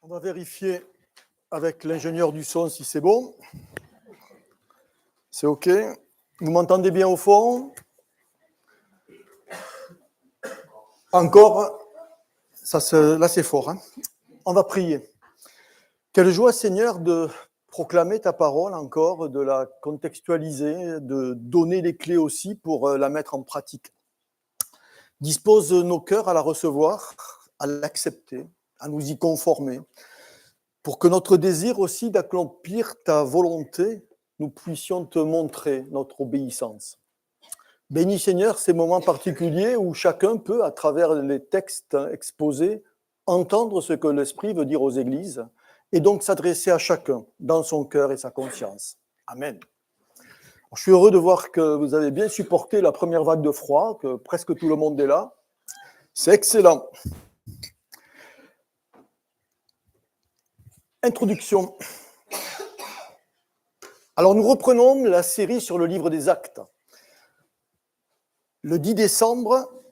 On va vérifier avec l'ingénieur du son si c'est bon. C'est OK. Vous m'entendez bien au fond? Encore? Là, c'est fort. Hein? On va prier. Quelle joie, Seigneur, de proclamer ta parole encore, de la contextualiser, de donner les clés aussi pour la mettre en pratique. Dispose nos cœurs à la recevoir, à l'accepter, à nous y conformer, pour que notre désir aussi d'accomplir ta volonté, nous puissions te montrer notre obéissance. Bénis Seigneur ces moments particuliers où chacun peut, à travers les textes exposés, entendre ce que l'Esprit veut dire aux églises et donc s'adresser à chacun dans son cœur et sa conscience. Amen. Je suis heureux de voir que vous avez bien supporté la première vague de froid, que presque tout le monde est là. C'est excellent. Introduction. Alors nous reprenons la série sur le livre des Actes. Le 10 décembre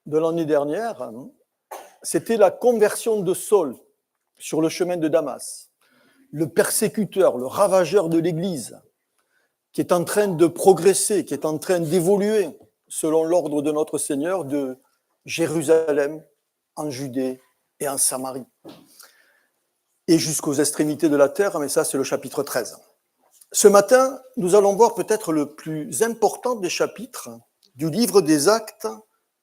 de l'année dernière, c'était la conversion de Saul sur le chemin de Damas, le persécuteur, le ravageur de l'Église, qui est en train de progresser, qui est en train d'évoluer selon l'ordre de notre Seigneur de Jérusalem, en Judée et en Samarie, et jusqu'aux extrémités de la terre, mais ça c'est le chapitre 13. Ce matin, nous allons voir peut-être le plus important des chapitres du livre des Actes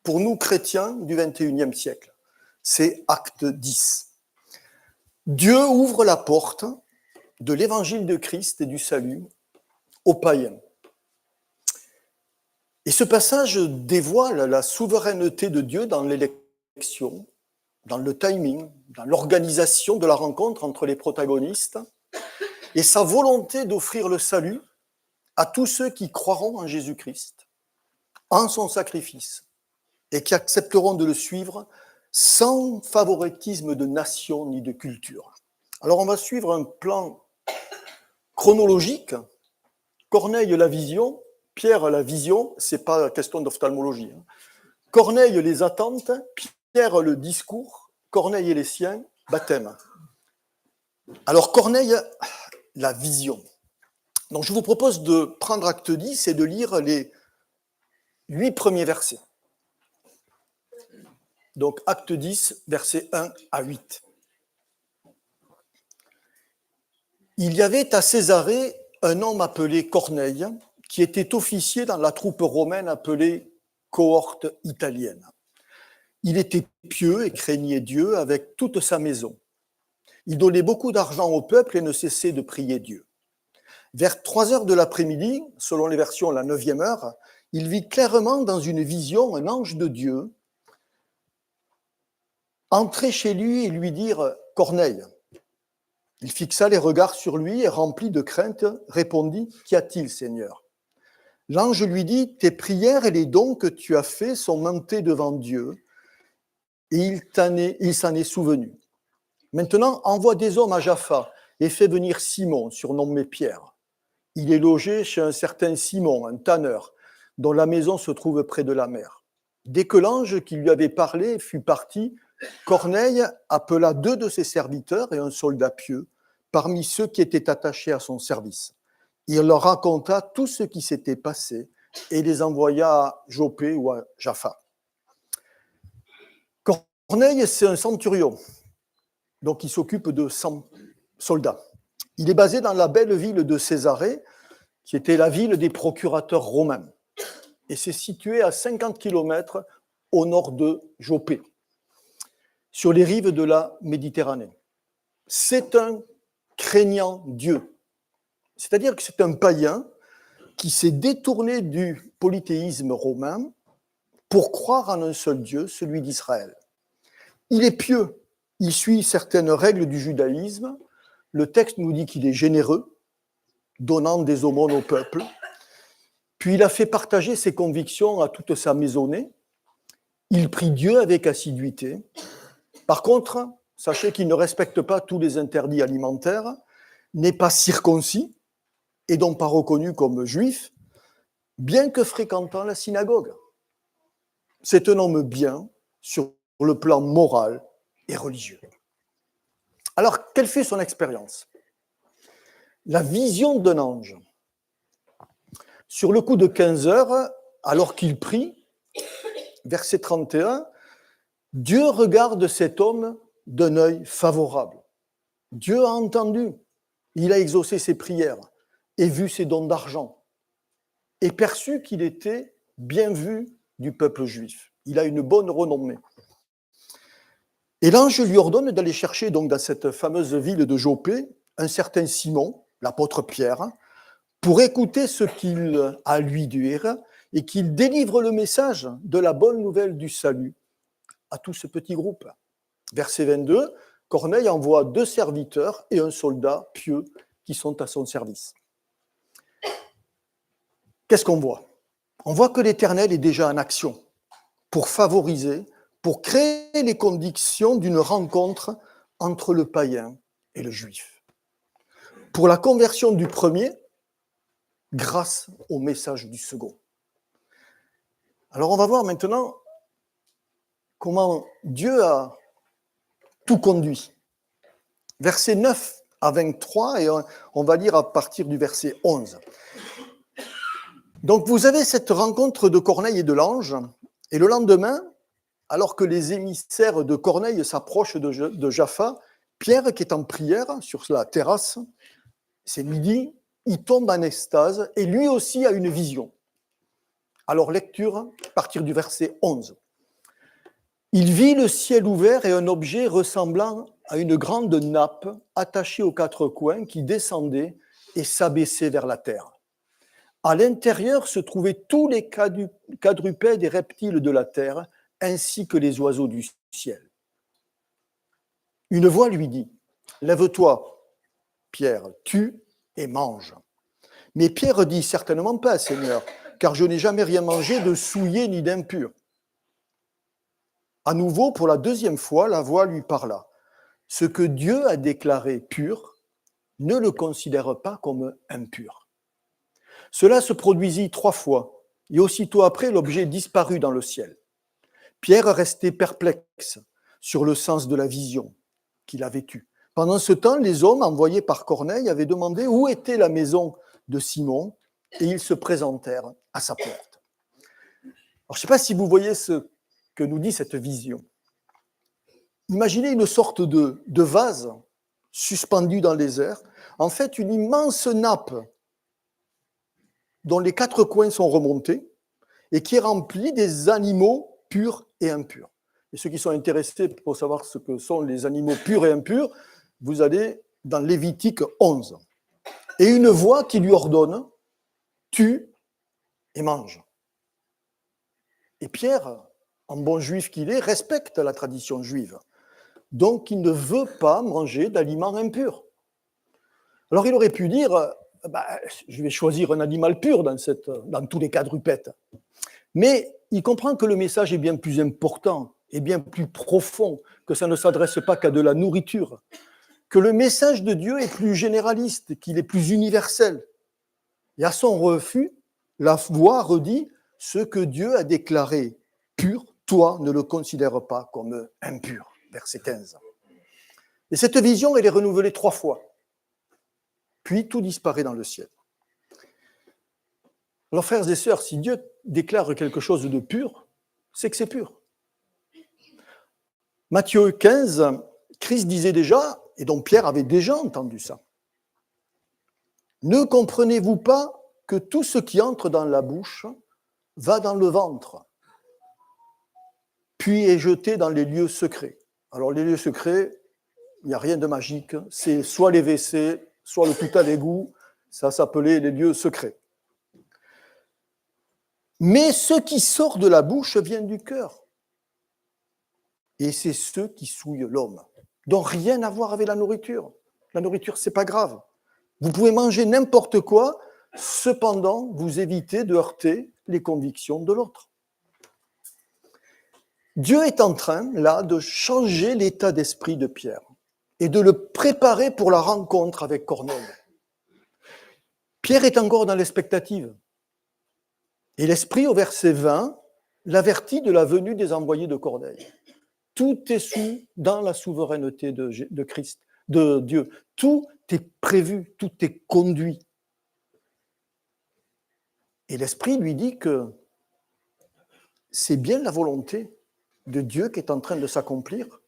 pour nous chrétiens du XXIe siècle. C'est Acte 10. Dieu ouvre la porte de l'évangile de Christ et du salut aux païens. Et ce passage dévoile la souveraineté de Dieu dans l'élection, dans le timing, dans l'organisation de la rencontre entre les protagonistes et sa volonté d'offrir le salut à tous ceux qui croiront en Jésus-Christ, en son sacrifice, et qui accepteront de le suivre sans favoritisme de nation ni de culture. Alors on va suivre un plan chronologique. Corneille la vision, Pierre la vision, c'est pas question d'ophtalmologie. Corneille les attentes, Pierre le discours, Corneille et les siens, baptême. Alors Corneille, la vision. Donc je vous propose de prendre Acte 10 et de lire les 8 premiers versets. Donc Acte 10, versets 1 à 8. Il y avait à Césarée un homme appelé Corneille, qui était officier dans la troupe romaine appelée cohorte italienne. Il était pieux et craignait Dieu avec toute sa maison. Il donnait beaucoup d'argent au peuple et ne cessait de prier Dieu. Vers 3 heures de l'après-midi, selon les versions la 9e heure, il vit clairement dans une vision un ange de Dieu entrer chez lui et lui dire « Corneille ». Il fixa les regards sur lui et, rempli de crainte, répondit « Qu'y a-t-il, Seigneur ?» L'ange lui dit « Tes prières et les dons que tu as faits sont montés devant Dieu et il s'en est souvenu. Maintenant, envoie des hommes à Jaffa et fais venir Simon, surnommé Pierre. Il est logé chez un certain Simon, un tanneur, dont la maison se trouve près de la mer. Dès que l'ange qui lui avait parlé fut parti, Corneille appela 2 de ses serviteurs et un soldat pieux, parmi ceux qui étaient attachés à son service. Il leur raconta tout ce qui s'était passé et les envoya à Joppé ou à Jaffa. Corneille, c'est un centurion, donc il s'occupe de 100 soldats. Il est basé dans la belle ville de Césarée, qui était la ville des procurateurs romains. Et c'est situé à 50 km au nord de Joppé, sur les rives de la Méditerranée. C'est un craignant Dieu. C'est-à-dire que c'est un païen qui s'est détourné du polythéisme romain pour croire en un seul Dieu, celui d'Israël. Il est pieux, il suit certaines règles du judaïsme. Le texte nous dit qu'il est généreux, donnant des aumônes au peuple. Puis il a fait partager ses convictions à toute sa maisonnée. Il prie Dieu avec assiduité. Par contre, sachez qu'il ne respecte pas tous les interdits alimentaires, n'est pas circoncis et donc pas reconnu comme juif, bien que fréquentant la synagogue. C'est un homme bien sur le plan moral et religieux. Alors, quelle fut son expérience? La vision d'un ange. Sur le coup de 15 heures, alors qu'il prie, verset 31, Dieu regarde cet homme d'un œil favorable. Dieu a entendu, il a exaucé ses prières et vu ses dons d'argent et perçu qu'il était bien vu du peuple juif. Il a une bonne renommée. Et l'ange lui ordonne d'aller chercher donc dans cette fameuse ville de Jopé un certain Simon, l'apôtre Pierre, pour écouter ce qu'il a à lui dire et qu'il délivre le message de la bonne nouvelle du salut à tout ce petit groupe. Verset 22, Corneille envoie 2 serviteurs et un soldat pieux qui sont à son service. Qu'est-ce qu'on voit? On voit que l'Éternel est déjà en action pour favoriser, pour créer les conditions d'une rencontre entre le païen et le juif. Pour la conversion du premier, grâce au message du second. Alors on va voir maintenant comment Dieu a tout conduit. Versets 9 à 23, et on va lire à partir du verset 11. Donc vous avez cette rencontre de Corneille et de l'ange, et le lendemain, alors que les émissaires de Corneille s'approchent de Jaffa, Pierre, qui est en prière sur la terrasse, c'est midi, il tombe en extase, et lui aussi a une vision. Alors lecture, à partir du verset 11. Il vit le ciel ouvert et un objet ressemblant à une grande nappe attachée aux 4 coins qui descendait et s'abaissait vers la terre. À l'intérieur se trouvaient tous les quadrupèdes et reptiles de la terre, ainsi que les oiseaux du ciel. Une voix lui dit, « Lève-toi, Pierre, tue et mange. » Mais Pierre dit, « Certainement pas, Seigneur, car je n'ai jamais rien mangé de souillé ni d'impur. » À nouveau, pour la 2e fois, la voix lui parla. « Ce que Dieu a déclaré pur, ne le considère pas comme impur. » Cela se produisit 3 fois, et aussitôt après, l'objet disparut dans le ciel. Pierre restait perplexe sur le sens de la vision qu'il avait eue. Pendant ce temps, les hommes envoyés par Corneille avaient demandé où était la maison de Simon, et ils se présentèrent à sa porte. Alors, je ne sais pas si vous voyez ce que nous dit cette vision. Imaginez une sorte de vase suspendu dans les airs, en fait une immense nappe dont les 4 coins sont remontés et qui est remplie des animaux purs et impurs. Et ceux qui sont intéressés pour savoir ce que sont les animaux purs et impurs, vous allez dans Lévitique 11. Et une voix qui lui ordonne, tue et mange. Et Pierre, en bon juif qu'il est, respecte la tradition juive. Donc, il ne veut pas manger d'aliments impurs. Alors, il aurait pu dire, je vais choisir un animal pur dans tous les quadrupèdes. Mais il comprend que le message est bien plus important et bien plus profond, que ça ne s'adresse pas qu'à de la nourriture, que le message de Dieu est plus généraliste, qu'il est plus universel. Et à son refus, la voix redit, « Ce que Dieu a déclaré pur, toi ne le considères pas comme impur. » Verset 15. Et cette vision, elle est renouvelée 3 fois. Puis tout disparaît dans le ciel. Alors, frères et sœurs, si Dieu déclare quelque chose de pur, c'est que c'est pur. Matthieu 15, Christ disait déjà, et donc Pierre avait déjà entendu ça, « Ne comprenez-vous pas que tout ce qui entre dans la bouche va dans le ventre, puis est jeté dans les lieux secrets. » Alors, les lieux secrets, il n'y a rien de magique, c'est soit les WC, soit le putain d'égout, ça s'appelait les lieux secrets. Mais ce qui sort de la bouche vient du cœur. Et c'est ce qui souille l'homme. Donc rien à voir avec la nourriture. La nourriture, c'est pas grave. Vous pouvez manger n'importe quoi, cependant, vous évitez de heurter les convictions de l'autre. Dieu est en train, là, de changer l'état d'esprit de Pierre et de le préparer pour la rencontre avec Corneille. Pierre est encore dans l'expectative. Et l'Esprit, au verset 20, l'avertit de la venue des envoyés de Corneille. Tout est dans la souveraineté de Christ. de Dieu. Tout est prévu, tout est conduit. Et l'Esprit lui dit que c'est bien la volonté de Dieu qui est en train de s'accomplir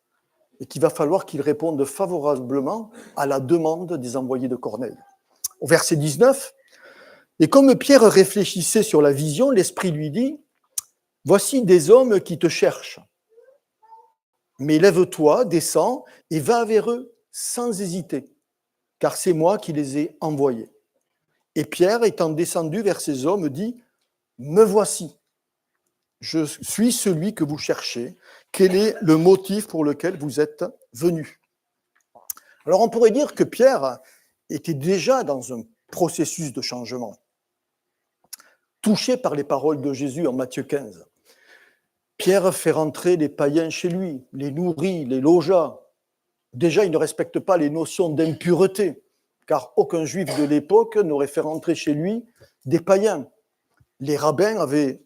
et qu'il va falloir qu'il réponde favorablement à la demande des envoyés de Corneille. Au verset 19, « Et comme Pierre réfléchissait sur la vision, l'Esprit lui dit, « Voici des hommes qui te cherchent. Mais lève-toi, descends et va vers eux sans hésiter, car c'est moi qui les ai envoyés. » Et Pierre, étant descendu vers ces hommes, dit, « Me voici. Je suis celui que vous cherchez. Quel est le motif pour lequel vous êtes venus ?» Alors on pourrait dire que Pierre était déjà dans un processus de changement, touché par les paroles de Jésus en Matthieu 15. Pierre fait rentrer les païens chez lui, les nourrit, les logea. Déjà, il ne respecte pas les notions d'impureté, car aucun juif de l'époque n'aurait fait rentrer chez lui des païens. Les rabbins avaient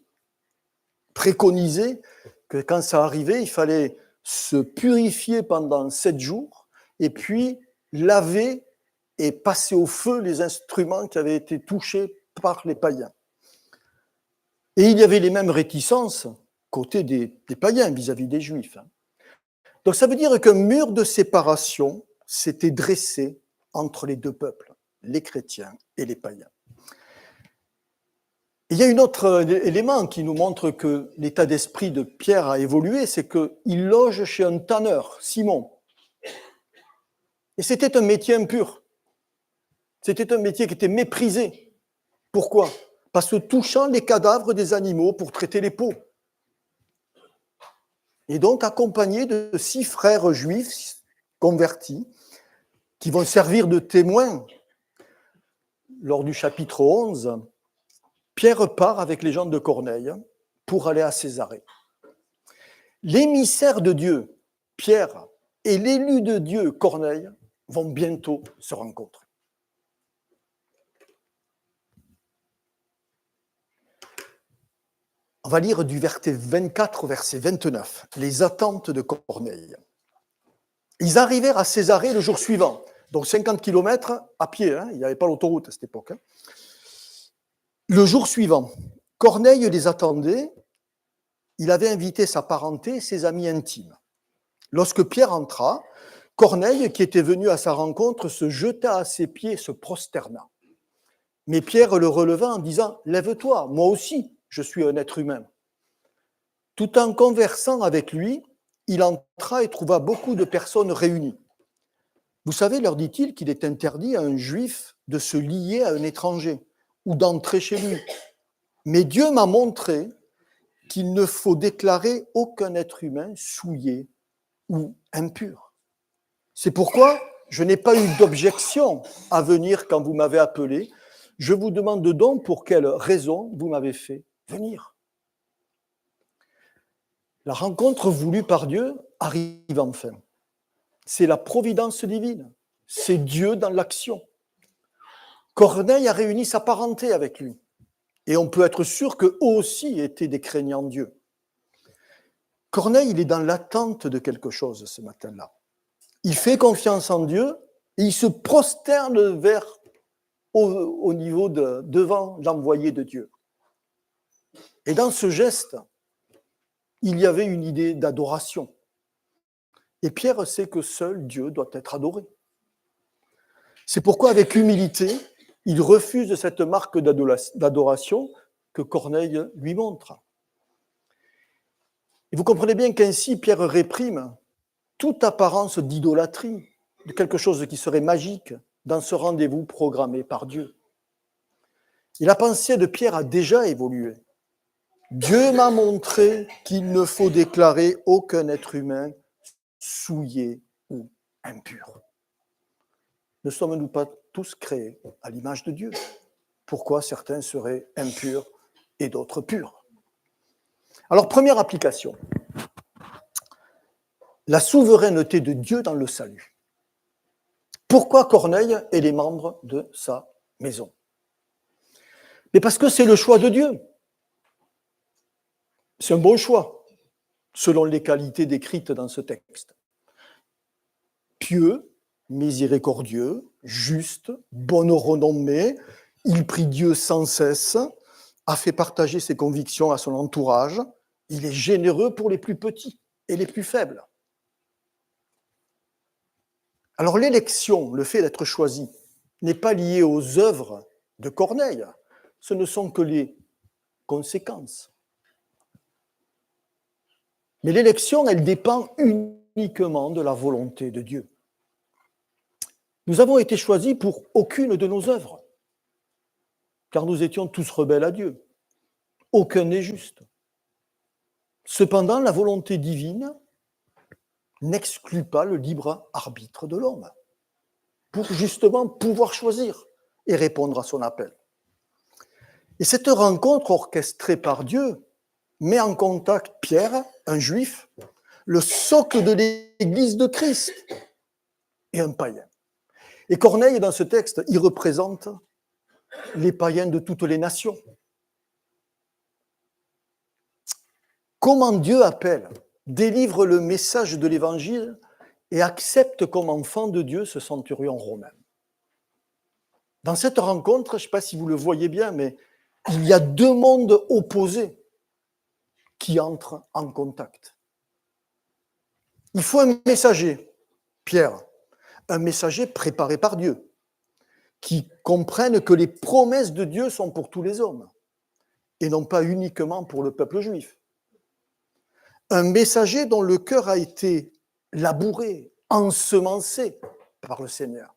préconisé que quand ça arrivait, il fallait se purifier pendant 7 jours et puis laver et passer au feu les instruments qui avaient été touchés par les païens. Et il y avait les mêmes réticences côté des païens vis-à-vis des juifs. Donc ça veut dire qu'un mur de séparation s'était dressé entre les deux peuples, les chrétiens et les païens. Il y a un autre élément qui nous montre que l'état d'esprit de Pierre a évolué, c'est qu'il loge chez un tanneur, Simon. Et c'était un métier impur. C'était un métier qui était méprisé. Pourquoi ? Parce que touchant les cadavres des animaux pour traiter les peaux. Et donc accompagné de 6 frères juifs convertis qui vont servir de témoins. Lors du chapitre 11, Pierre part avec les gens de Corneille pour aller à Césarée. L'émissaire de Dieu, Pierre, et l'élu de Dieu, Corneille, vont bientôt se rencontrer. On va lire du verset 24 au verset 29, les attentes de Corneille. Ils arrivèrent à Césarée le jour suivant, donc 50 km à pied, il n'y avait pas l'autoroute à cette époque. Le jour suivant, Corneille les attendait, il avait invité sa parenté et ses amis intimes. Lorsque Pierre entra, Corneille, qui était venu à sa rencontre, se jeta à ses pieds et se prosterna. Mais Pierre le releva en disant « Lève-toi, moi aussi, je suis un être humain. » Tout en conversant avec lui, il entra et trouva beaucoup de personnes réunies. « Vous savez, leur dit-il, qu'il est interdit à un juif de se lier à un étranger ou d'entrer chez lui. Mais Dieu m'a montré qu'il ne faut déclarer aucun être humain souillé ou impur. C'est pourquoi je n'ai pas eu d'objection à venir quand vous m'avez appelé. Je vous demande donc pour quelle raison vous m'avez fait venir. » La rencontre voulue par Dieu arrive enfin. C'est la providence divine. C'est Dieu dans l'action. Corneille a réuni sa parenté avec lui. Et on peut être sûr qu'eux aussi étaient des craignants Dieu. Corneille, il est dans l'attente de quelque chose ce matin-là. Il fait confiance en Dieu et il se prosterne au niveau devant l'envoyé de Dieu. Et dans ce geste, il y avait une idée d'adoration. Et Pierre sait que seul Dieu doit être adoré. C'est pourquoi, avec humilité, il refuse cette marque d'adoration que Corneille lui montre. Et vous comprenez bien qu'ainsi, Pierre réprime toute apparence d'idolâtrie, de quelque chose qui serait magique dans ce rendez-vous programmé par Dieu. Et la pensée de Pierre a déjà évolué. Dieu m'a montré qu'il ne faut déclarer aucun être humain souillé ou impur. Ne sommes-nous pas tous créés à l'image de Dieu ? Pourquoi certains seraient impurs et d'autres purs ? Alors, première application. La souveraineté de Dieu dans le salut. Pourquoi Corneille et les membres de sa maison ? Mais parce que c'est le choix de Dieu. C'est un bon choix, selon les qualités décrites dans ce texte. Pieux, miséricordieux, juste, bonne renommée. Il prie Dieu sans cesse, a fait partager ses convictions à son entourage. Il est généreux pour les plus petits et les plus faibles. Alors l'élection, le fait d'être choisi, n'est pas lié aux œuvres de Corneille. Ce ne sont que les conséquences. Mais l'élection, elle dépend uniquement de la volonté de Dieu. Nous avons été choisis pour aucune de nos œuvres, car nous étions tous rebelles à Dieu. Aucun n'est juste. Cependant, la volonté divine n'exclut pas le libre arbitre de l'homme pour justement pouvoir choisir et répondre à son appel. Et cette rencontre orchestrée par Dieu met en contact Pierre, un juif, le socle de l'Église de Christ, et un païen. Et Corneille, dans ce texte, il représente les païens de toutes les nations. Comment Dieu appelle, délivre le message de l'Évangile et accepte comme enfant de Dieu ce centurion romain. Dans cette rencontre, je ne sais pas si vous le voyez bien, mais il y a deux mondes opposés qui entrent en contact. Il faut un messager, Pierre, un messager préparé par Dieu, qui comprenne que les promesses de Dieu sont pour tous les hommes, et non pas uniquement pour le peuple juif. Un messager dont le cœur a été labouré, ensemencé par le Seigneur.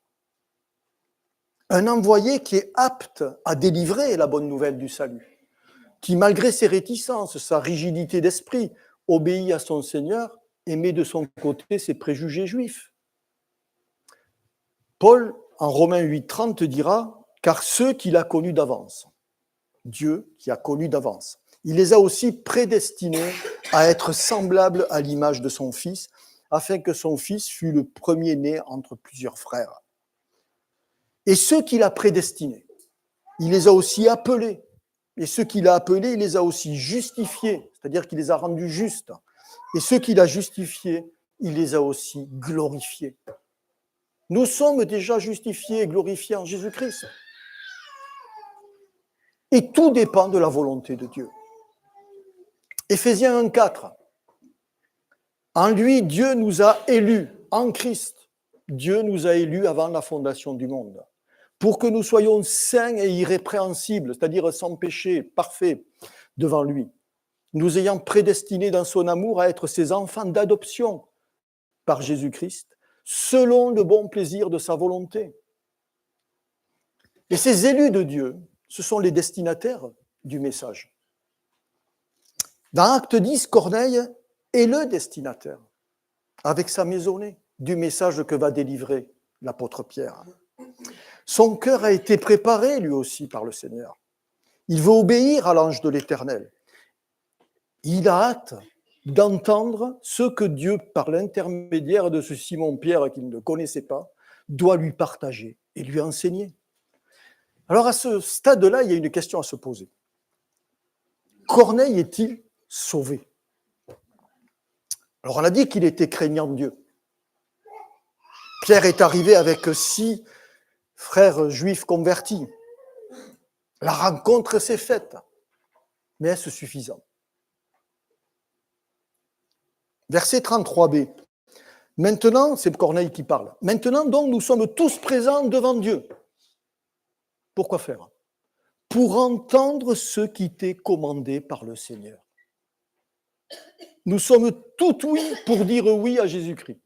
Un envoyé qui est apte à délivrer la bonne nouvelle du salut, qui malgré ses réticences, sa rigidité d'esprit, obéit à son Seigneur et met de son côté ses préjugés juifs. Paul, en Romains 8,30, dira « Car ceux qu'il a connus d'avance, Dieu qui a connu d'avance, il les a aussi prédestinés à être semblables à l'image de son Fils, afin que son Fils fût le premier-né entre plusieurs frères. Et ceux qu'il a prédestinés, il les a aussi appelés. Et ceux qu'il a appelés, il les a aussi justifiés, c'est-à-dire qu'il les a rendus justes. Et ceux qu'il a justifiés, il les a aussi glorifiés. Nous sommes déjà justifiés et glorifiés en Jésus-Christ. Et tout dépend de la volonté de Dieu. Éphésiens 1,4. En lui, Dieu nous a élus, en Christ. Dieu nous a élus avant la fondation du monde, pour que nous soyons saints et irrépréhensibles, c'est-à-dire sans péché, parfaits devant lui, nous ayant prédestinés dans son amour à être ses enfants d'adoption par Jésus-Christ, selon le bon plaisir de sa volonté. Et ces élus de Dieu, ce sont les destinataires du message. Dans Acte 10, Corneille est le destinataire, avec sa maisonnée, du message que va délivrer l'apôtre Pierre. Son cœur a été préparé, lui aussi, par le Seigneur. Il veut obéir à l'ange de l'Éternel. Il a hâte d'entendre ce que Dieu, par l'intermédiaire de ce Simon-Pierre qu'il ne connaissait pas, doit lui partager et lui enseigner. Alors à ce stade-là, il y a une question à se poser. Corneille est-il sauvé? Alors on a dit qu'il était craignant de Dieu. Pierre est arrivé avec 6 frères juifs convertis. La rencontre s'est faite. Mais est-ce suffisant? Verset 33b. Maintenant, c'est Corneille qui parle. Maintenant, donc, nous sommes tous présents devant Dieu. Pourquoi faire? Pour entendre ce qui t'est commandé par le Seigneur. Nous sommes tout oui pour dire oui à Jésus-Christ.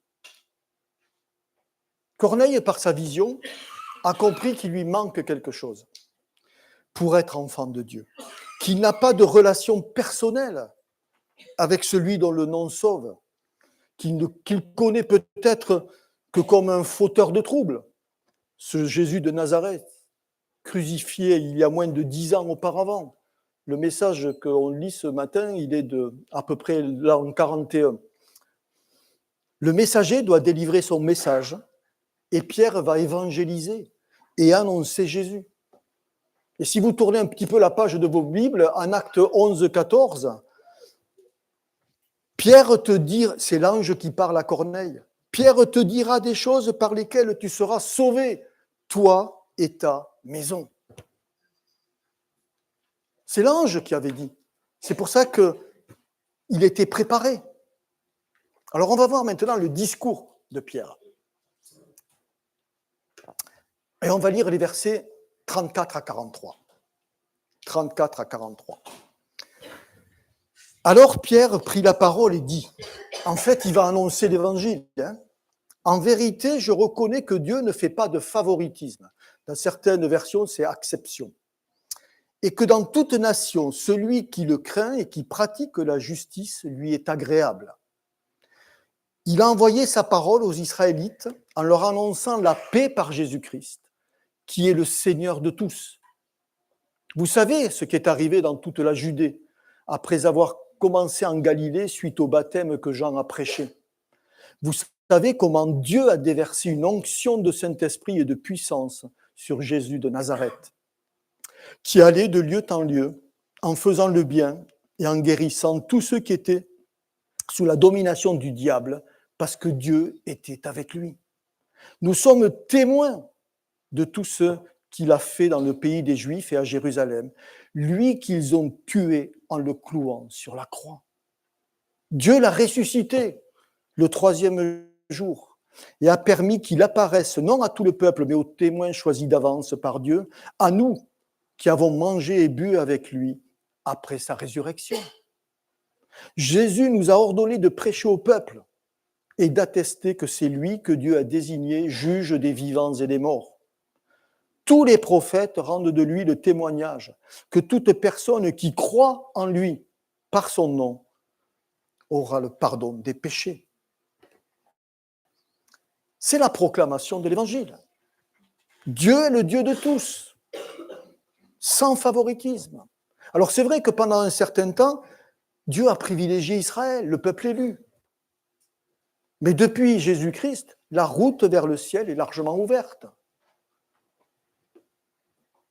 Corneille, par sa vision, a compris qu'il lui manque quelque chose pour être enfant de Dieu, qu'il n'a pas de relation personnelle avec celui dont le nom sauve, qu'il connaît peut-être que comme un fauteur de troubles, ce Jésus de Nazareth, crucifié il y a moins de 10 ans auparavant. Le message qu'on lit ce matin, il est de à peu près l'an 41. Le messager doit délivrer son message et Pierre va évangéliser et annoncer Jésus. Et si vous tournez un petit peu la page de vos Bibles, en Acte 11, 14, Pierre te dit, c'est l'ange qui parle à Corneille, Pierre te dira des choses par lesquelles tu seras sauvé, toi et ta maison. C'est l'ange qui avait dit. C'est pour ça qu'il était préparé. Alors on va voir maintenant le discours de Pierre. Et on va lire les versets 34 à 43. 34 à 43. Alors Pierre prit la parole et dit, en fait il va annoncer l'évangile, en vérité je reconnais que Dieu ne fait pas de favoritisme. Dans certaines versions c'est acception. Et que dans toute nation, celui qui le craint et qui pratique la justice lui est agréable. Il a envoyé sa parole aux Israélites en leur annonçant la paix par Jésus-Christ, qui est le Seigneur de tous. Vous savez ce qui est arrivé dans toute la Judée, après avoir commencé en Galilée suite au baptême que Jean a prêché. Vous savez comment Dieu a déversé une onction de Saint-Esprit et de puissance sur Jésus de Nazareth, qui allait de lieu en lieu, en faisant le bien et en guérissant tous ceux qui étaient sous la domination du diable, parce que Dieu était avec lui. Nous sommes témoins de tout ce qu'il a fait dans le pays des Juifs et à Jérusalem, lui qu'ils ont tué en le clouant sur la croix. Dieu l'a ressuscité le 3e jour et a permis qu'il apparaisse non à tout le peuple, mais aux témoins choisis d'avance par Dieu, à nous qui avons mangé et bu avec lui après sa résurrection. Jésus nous a ordonné de prêcher au peuple et d'attester que c'est lui que Dieu a désigné juge des vivants et des morts. Tous les prophètes rendent de lui le témoignage que toute personne qui croit en lui par son nom aura le pardon des péchés. C'est la proclamation de l'Évangile. Dieu est le Dieu de tous, sans favoritisme. Alors c'est vrai que pendant un certain temps, Dieu a privilégié Israël, le peuple élu. Mais depuis Jésus-Christ, la route vers le ciel est largement ouverte.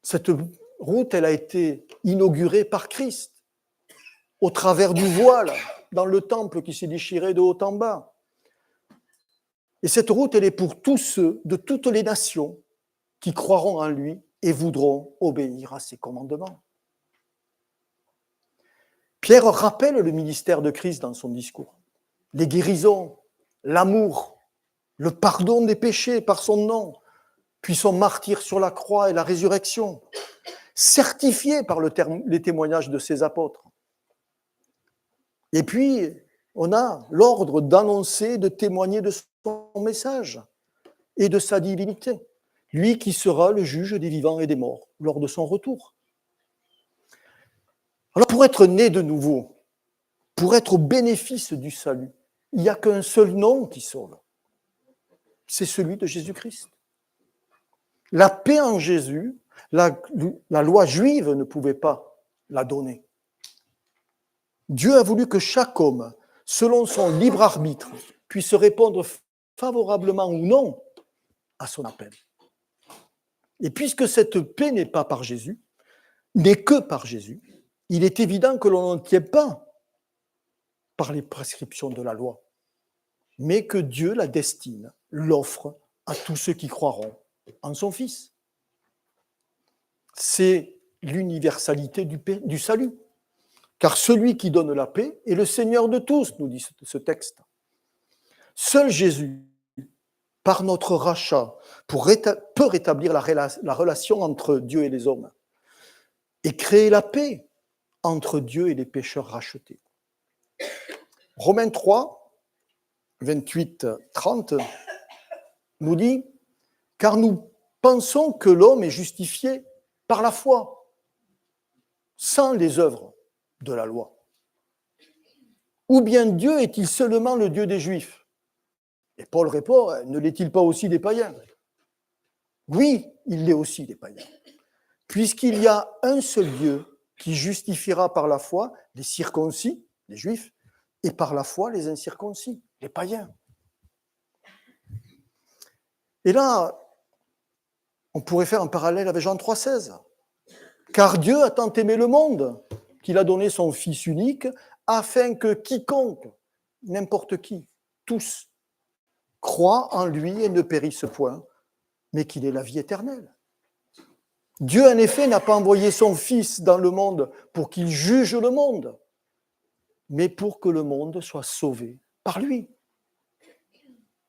Cette route, elle a été inaugurée par Christ, au travers du voile, dans le temple qui s'est déchiré de haut en bas. Et cette route, elle est pour tous ceux de toutes les nations qui croiront en lui et voudront obéir à ses commandements. Pierre rappelle le ministère de Christ dans son discours. Les guérisons, l'amour, le pardon des péchés par son nom, puis son martyre sur la croix et la résurrection, certifiés par les témoignages de ses apôtres. Et puis, on a l'ordre d'annoncer, de témoigner de son message et de sa divinité, lui qui sera le juge des vivants et des morts lors de son retour. Alors, pour être né de nouveau, pour être au bénéfice du salut, il n'y a qu'un seul nom qui sauve. C'est celui de Jésus-Christ. La paix en Jésus, la loi juive ne pouvait pas la donner. Dieu a voulu que chaque homme, selon son libre arbitre, puisse répondre favorablement ou non à son appel. Et puisque cette paix n'est pas par Jésus, n'est que par Jésus, il est évident que l'on n'en tient pas par les prescriptions de la loi, mais que Dieu la destine, l'offre à tous ceux qui croiront en son Fils. C'est l'universalité du salut. Car celui qui donne la paix est le Seigneur de tous, nous dit ce texte. Seul Jésus, par notre rachat, peut rétablir la relation entre Dieu et les hommes et créer la paix entre Dieu et les pécheurs rachetés. Romains 3, 28-30 nous dit « Car nous pensons que l'homme est justifié par la foi, sans les œuvres de la loi. Ou bien Dieu est-il seulement le Dieu des Juifs ?» Et Paul répond, ne l'est-il pas aussi des païens? Oui, il l'est aussi des païens. Puisqu'il y a un seul Dieu qui justifiera par la foi les circoncis, les Juifs, et par la foi les incirconcis, les païens. Et là, on pourrait faire un parallèle avec Jean 3,16. Car Dieu a tant aimé le monde qu'il a donné son Fils unique afin que quiconque, n'importe qui, tous, croient en lui et ne périssent point, mais qu'il ait la vie éternelle. Dieu, en effet, n'a pas envoyé son Fils dans le monde pour qu'il juge le monde, mais pour que le monde soit sauvé par lui.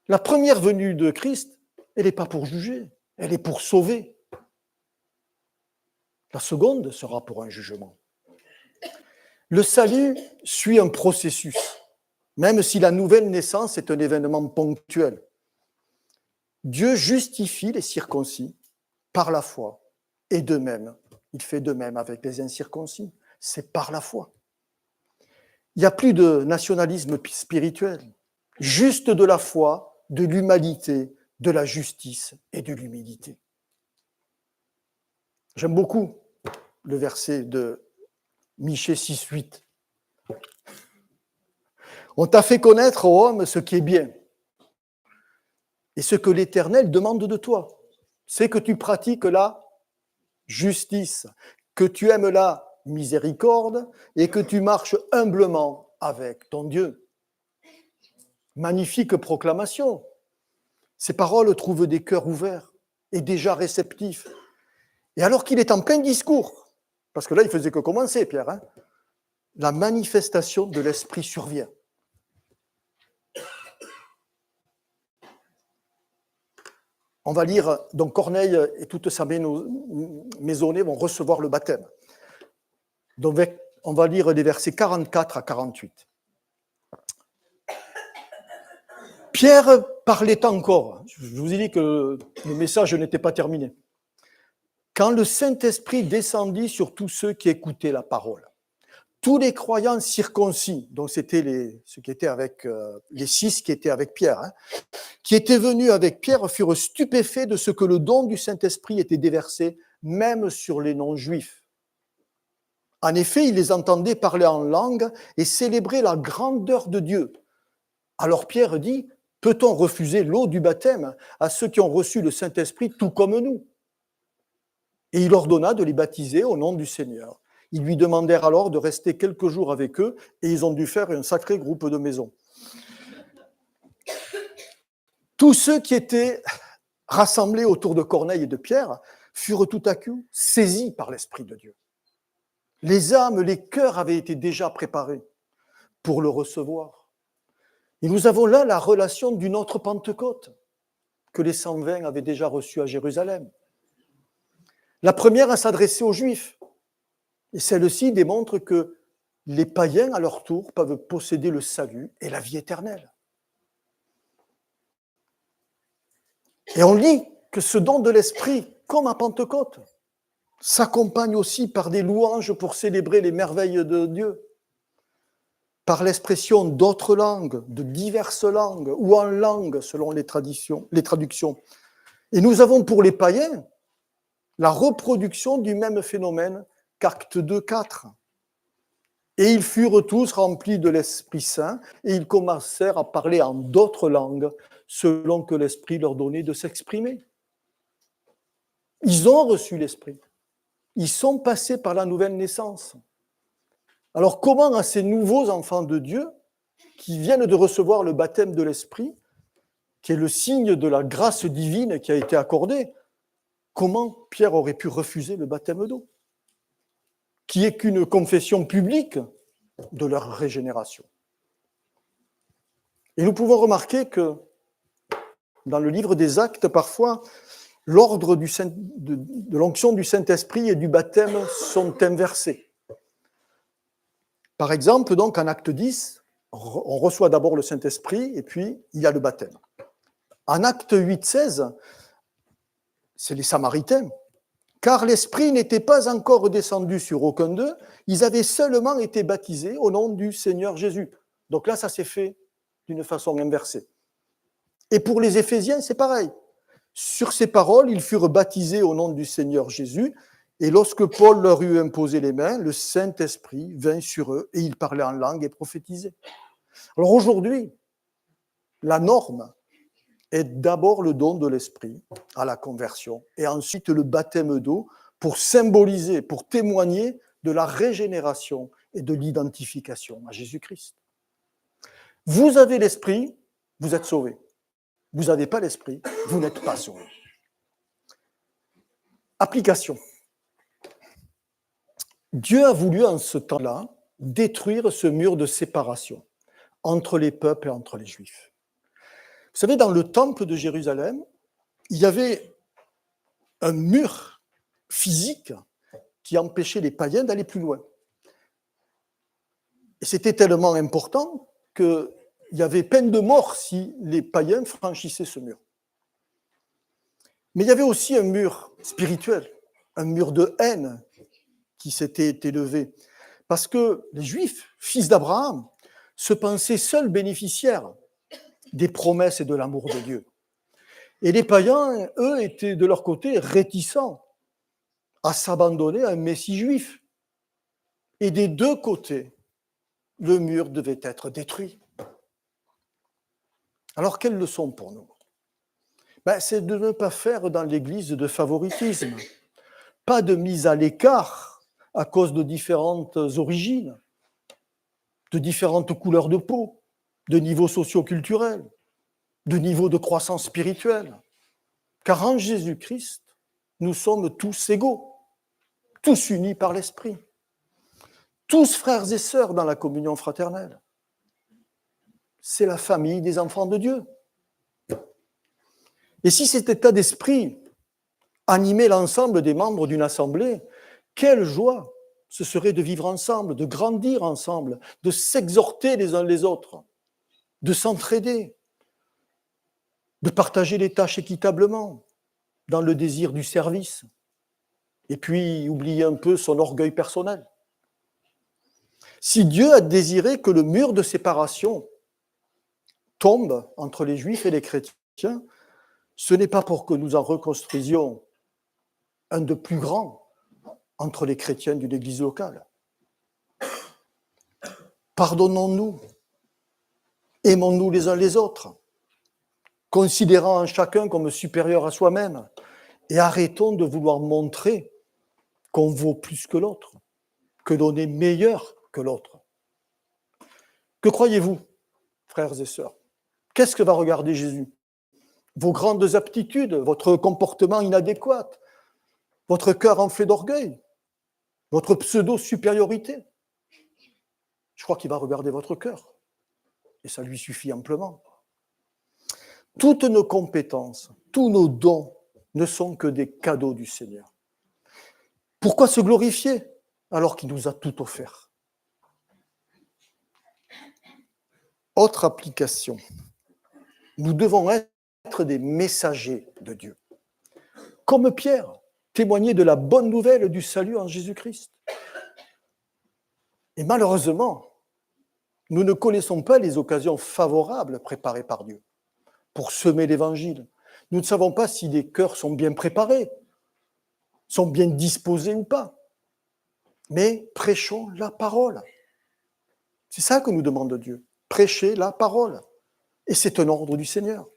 La première venue de Christ, elle n'est pas pour juger, elle est pour sauver. La seconde sera pour un jugement. Le salut suit un processus, même si la nouvelle naissance est un événement ponctuel. Dieu justifie les circoncis par la foi, et de même, il fait de même avec les incirconcis. C'est par la foi. Il n'y a plus de nationalisme spirituel, juste de la foi, de l'humanité, de la justice et de l'humilité. J'aime beaucoup le verset de Michée 6,8. On t'a fait connaître, ô homme, ce qui est bien et ce que l'Éternel demande de toi. C'est que tu pratiques la justice, que tu aimes la miséricorde et que tu marches humblement avec ton Dieu. Magnifique proclamation. Ces paroles trouvent des cœurs ouverts et déjà réceptifs. Et alors qu'il est en plein discours, parce que là, il faisait que commencer, Pierre, hein, la manifestation de l'Esprit survient. On va lire, donc Corneille et toute sa maisonnée vont recevoir le baptême. Donc on va lire les versets 44 à 48. Pierre parlait encore. Je vous ai dit que le message n'était pas terminé. Quand le Saint-Esprit descendit sur tous ceux qui écoutaient la parole, tous les croyants circoncis, donc c'était ceux qui étaient avec les 6 qui étaient avec Pierre, hein, qui étaient venus avec Pierre, furent stupéfaits de ce que le don du Saint-Esprit était déversé, même sur les non-juifs. En effet, ils les entendaient parler en langue et célébrer la grandeur de Dieu. Alors Pierre dit, peut-on refuser l'eau du baptême à ceux qui ont reçu le Saint-Esprit tout comme nous ? Et il ordonna de les baptiser au nom du Seigneur. Ils lui demandèrent alors de rester quelques jours avec eux et ils ont dû faire un sacré groupe de maisons. Tous ceux qui étaient rassemblés autour de Corneille et de Pierre furent tout à coup saisis par l'Esprit de Dieu. Les âmes, les cœurs avaient été déjà préparés pour le recevoir. Et nous avons là la relation d'une autre Pentecôte que les 120 avaient déjà reçue à Jérusalem. La première à s'adresser aux Juifs. Et celle-ci démontre que les païens, à leur tour, peuvent posséder le salut et la vie éternelle. Et on lit que ce don de l'Esprit, comme à Pentecôte, s'accompagne aussi par des louanges pour célébrer les merveilles de Dieu, par l'expression d'autres langues, de diverses langues, ou en langue, selon les traductions. Et nous avons pour les païens la reproduction du même phénomène qu'Acte 2, 4. Et ils furent tous remplis de l'Esprit Saint, et ils commencèrent à parler en d'autres langues, selon que l'Esprit leur donnait de s'exprimer. Ils ont reçu l'Esprit. Ils sont passés par la nouvelle naissance. Alors comment à ces nouveaux enfants de Dieu, qui viennent de recevoir le baptême de l'Esprit, qui est le signe de la grâce divine qui a été accordée, comment Pierre aurait pu refuser le baptême d'eau, qui est qu'une confession publique de leur régénération? Et nous pouvons remarquer que dans le livre des Actes, parfois, l'ordre de l'onction du Saint-Esprit et du baptême sont inversés. Par exemple, donc, en Acte 10, on reçoit d'abord le Saint-Esprit et puis il y a le baptême. En Acte 8, 16, c'est les Samaritains. Car l'Esprit n'était pas encore descendu sur aucun d'eux, ils avaient seulement été baptisés au nom du Seigneur Jésus. Donc là, ça s'est fait d'une façon inversée. Et pour les Éphésiens, c'est pareil. Sur ces paroles, ils furent baptisés au nom du Seigneur Jésus, et lorsque Paul leur eut imposé les mains, le Saint-Esprit vint sur eux, et ils parlaient en langue et prophétisaient. Alors aujourd'hui, la norme est d'abord le don de l'Esprit à la conversion, et ensuite le baptême d'eau pour symboliser, pour témoigner de la régénération et de l'identification à Jésus-Christ. Vous avez l'Esprit, vous êtes sauvés. vous n'avez pas l'esprit, vous n'êtes pas sauvés. Application. Dieu a voulu en ce temps-là détruire ce mur de séparation entre les peuples et entre les Juifs. Vous savez, dans le temple de Jérusalem, il y avait un mur physique qui empêchait les païens d'aller plus loin. Et c'était tellement important qu'il y avait peine de mort si les païens franchissaient ce mur. Mais il y avait aussi un mur spirituel, un mur de haine qui s'était élevé. Parce que les Juifs, fils d'Abraham, se pensaient seuls bénéficiaires des promesses et de l'amour de Dieu. Et les païens, eux, étaient de leur côté réticents à s'abandonner à un Messie juif. Et des deux côtés, le mur devait être détruit. Alors, quelle leçon pour nous ? C'est de ne pas faire dans l'Église de favoritisme, pas de mise à l'écart à cause de différentes origines, de différentes couleurs de peau, de niveaux socio-culturels, de niveaux de croissance spirituelle. Car en Jésus-Christ, nous sommes tous égaux, tous unis par l'Esprit, tous frères et sœurs dans la communion fraternelle. C'est la famille des enfants de Dieu. Et si cet état d'esprit animait l'ensemble des membres d'une assemblée, quelle joie ce serait de vivre ensemble, de grandir ensemble, de s'exhorter les uns les autres, de s'entraider, de partager les tâches équitablement, dans le désir du service, et puis oublier un peu son orgueil personnel. Si Dieu a désiré que le mur de séparation tombe entre les Juifs et les chrétiens, ce n'est pas pour que nous en reconstruisions un de plus grand entre les chrétiens d'une église locale. Pardonnons-nous, aimons-nous les uns les autres, considérant un chacun comme supérieur à soi-même, et arrêtons de vouloir montrer qu'on vaut plus que l'autre, que l'on est meilleur que l'autre. Que croyez-vous, frères et sœurs ? Qu'est-ce que va regarder Jésus ? Vos grandes aptitudes, votre comportement inadéquat, votre cœur enflé d'orgueil, votre pseudo-supériorité. Je crois qu'il va regarder votre cœur, et ça lui suffit amplement. Toutes nos compétences, tous nos dons ne sont que des cadeaux du Seigneur. Pourquoi se glorifier alors qu'il nous a tout offert ? Autre application. Nous devons être des messagers de Dieu. Comme Pierre, témoigner de la bonne nouvelle du salut en Jésus-Christ. Et malheureusement, nous ne connaissons pas les occasions favorables préparées par Dieu pour semer l'Évangile. Nous ne savons pas si les cœurs sont bien préparés, sont bien disposés ou pas. Mais prêchons la parole. C'est ça que nous demande Dieu. Prêcher la parole. Et c'est un ordre du Seigneur.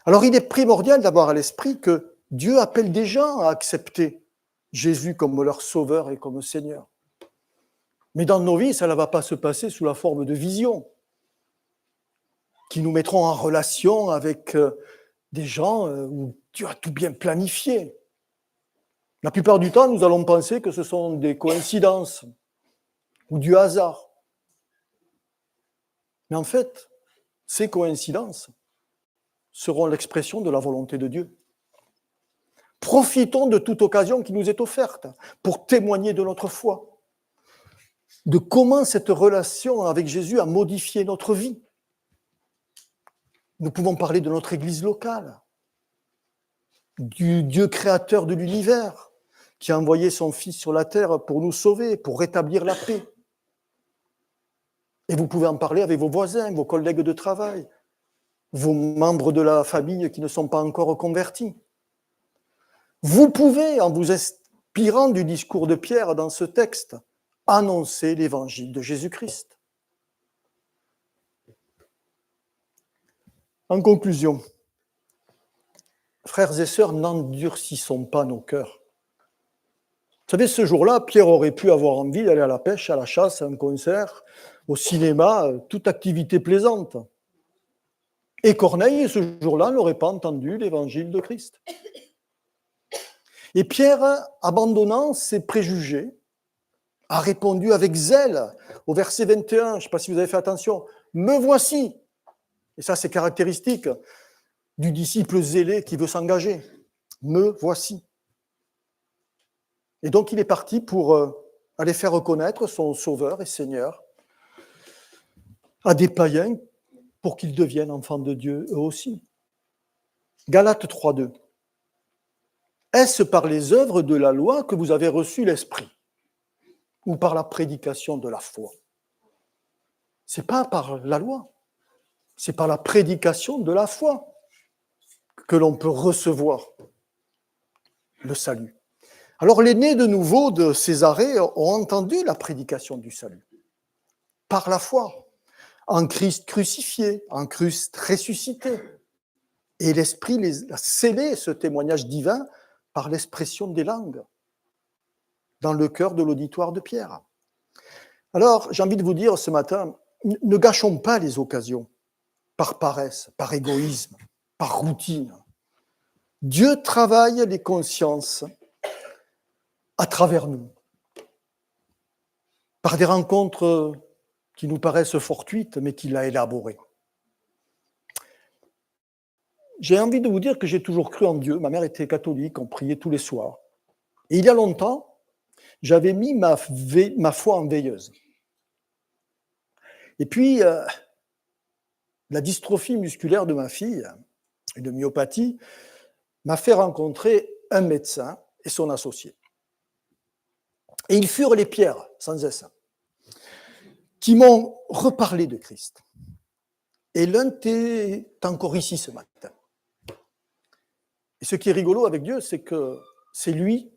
Alors il est primordial d'avoir à l'esprit que Dieu appelle des gens à accepter Jésus comme leur sauveur et comme Seigneur. Mais dans nos vies, ça ne va pas se passer sous la forme de visions qui nous mettront en relation avec des gens où Dieu a tout bien planifié. La plupart du temps, nous allons penser que ce sont des coïncidences ou du hasard. Mais en fait, ces coïncidences seront l'expression de la volonté de Dieu. Profitons de toute occasion qui nous est offerte pour témoigner de notre foi, de comment cette relation avec Jésus a modifié notre vie. Nous pouvons parler de notre Église locale, du Dieu créateur de l'univers, qui a envoyé son Fils sur la terre pour nous sauver, pour rétablir la paix. Et vous pouvez en parler avec vos voisins, vos collègues de travail, vos membres de la famille qui ne sont pas encore convertis. Vous pouvez, en vous inspirant du discours de Pierre dans ce texte, annoncer l'évangile de Jésus-Christ. En conclusion, frères et sœurs, n'endurcissons pas nos cœurs. Vous savez, ce jour-là, Pierre aurait pu avoir envie d'aller à la pêche, à la chasse, à un concert, au cinéma, toute activité plaisante. Et Corneille, ce jour-là, n'aurait pas entendu l'évangile de Christ. Et Pierre, abandonnant ses préjugés, a répondu avec zèle au verset 21, je ne sais pas si vous avez fait attention, « Me voici ». Et ça, c'est caractéristique du disciple zélé qui veut s'engager. « Me voici ». Et donc, il est parti pour aller faire reconnaître son Sauveur et Seigneur à des païens pour qu'ils deviennent enfants de Dieu eux aussi. Galates 3.2. Est-ce par les œuvres de la loi que vous avez reçu l'Esprit ou par la prédication de la foi? Ce n'est pas par la loi, c'est par la prédication de la foi que l'on peut recevoir le salut. Alors les nés de nouveau de Césarée ont entendu la prédication du salut par la foi, en Christ crucifié, en Christ ressuscité. Et l'Esprit les a scellé ce témoignage divin par l'expression des langues dans le cœur de l'auditoire de Pierre. Alors, j'ai envie de vous dire ce matin, ne gâchons pas les occasions par paresse, par égoïsme, par routine. Dieu travaille les consciences à travers nous, par des rencontres qui nous paraissent fortuites, mais qu'il a élaborées. J'ai envie de vous dire que j'ai toujours cru en Dieu. Ma mère était catholique, on priait tous les soirs. Et il y a longtemps, j'avais mis ma foi en veilleuse. Et puis, la dystrophie musculaire de ma fille, une myopathie, m'a fait rencontrer un médecin et son associé. Et ils furent les pierres, sans cesse, qui m'ont reparlé de Christ. Et l'un est encore ici ce matin. Et ce qui est rigolo avec Dieu, c'est que c'est lui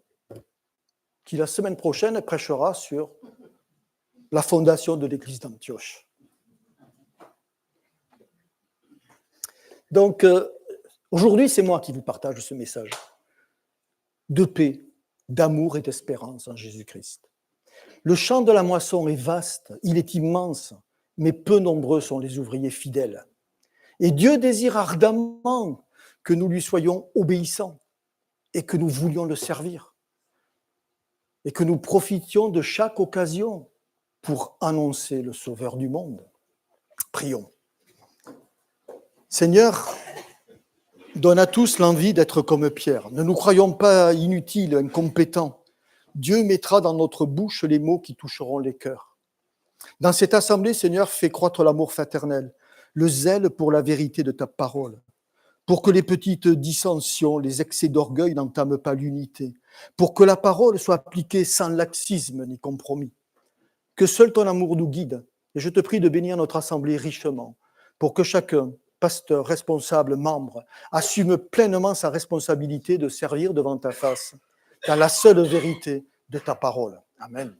qui, la semaine prochaine, prêchera sur la fondation de l'église d'Antioche. Donc, aujourd'hui, c'est moi qui vous partage ce message de paix, d'amour et d'espérance en Jésus-Christ. Le champ de la moisson est vaste, il est immense, mais peu nombreux sont les ouvriers fidèles. Et Dieu désire ardemment que nous lui soyons obéissants et que nous voulions le servir et que nous profitions de chaque occasion pour annoncer le Sauveur du monde. Prions. Seigneur, donne à tous l'envie d'être comme Pierre. Ne nous croyons pas inutiles, incompétents. Dieu mettra dans notre bouche les mots qui toucheront les cœurs. Dans cette assemblée, Seigneur, fais croître l'amour fraternel, le zèle pour la vérité de ta parole, pour que les petites dissensions, les excès d'orgueil n'entament pas l'unité, pour que la parole soit appliquée sans laxisme ni compromis. Que seul ton amour nous guide, et je te prie de bénir notre assemblée richement, pour que chacun, pasteur, responsable, membre, assume pleinement sa responsabilité de servir devant ta face, dans la seule vérité de ta parole. Amen.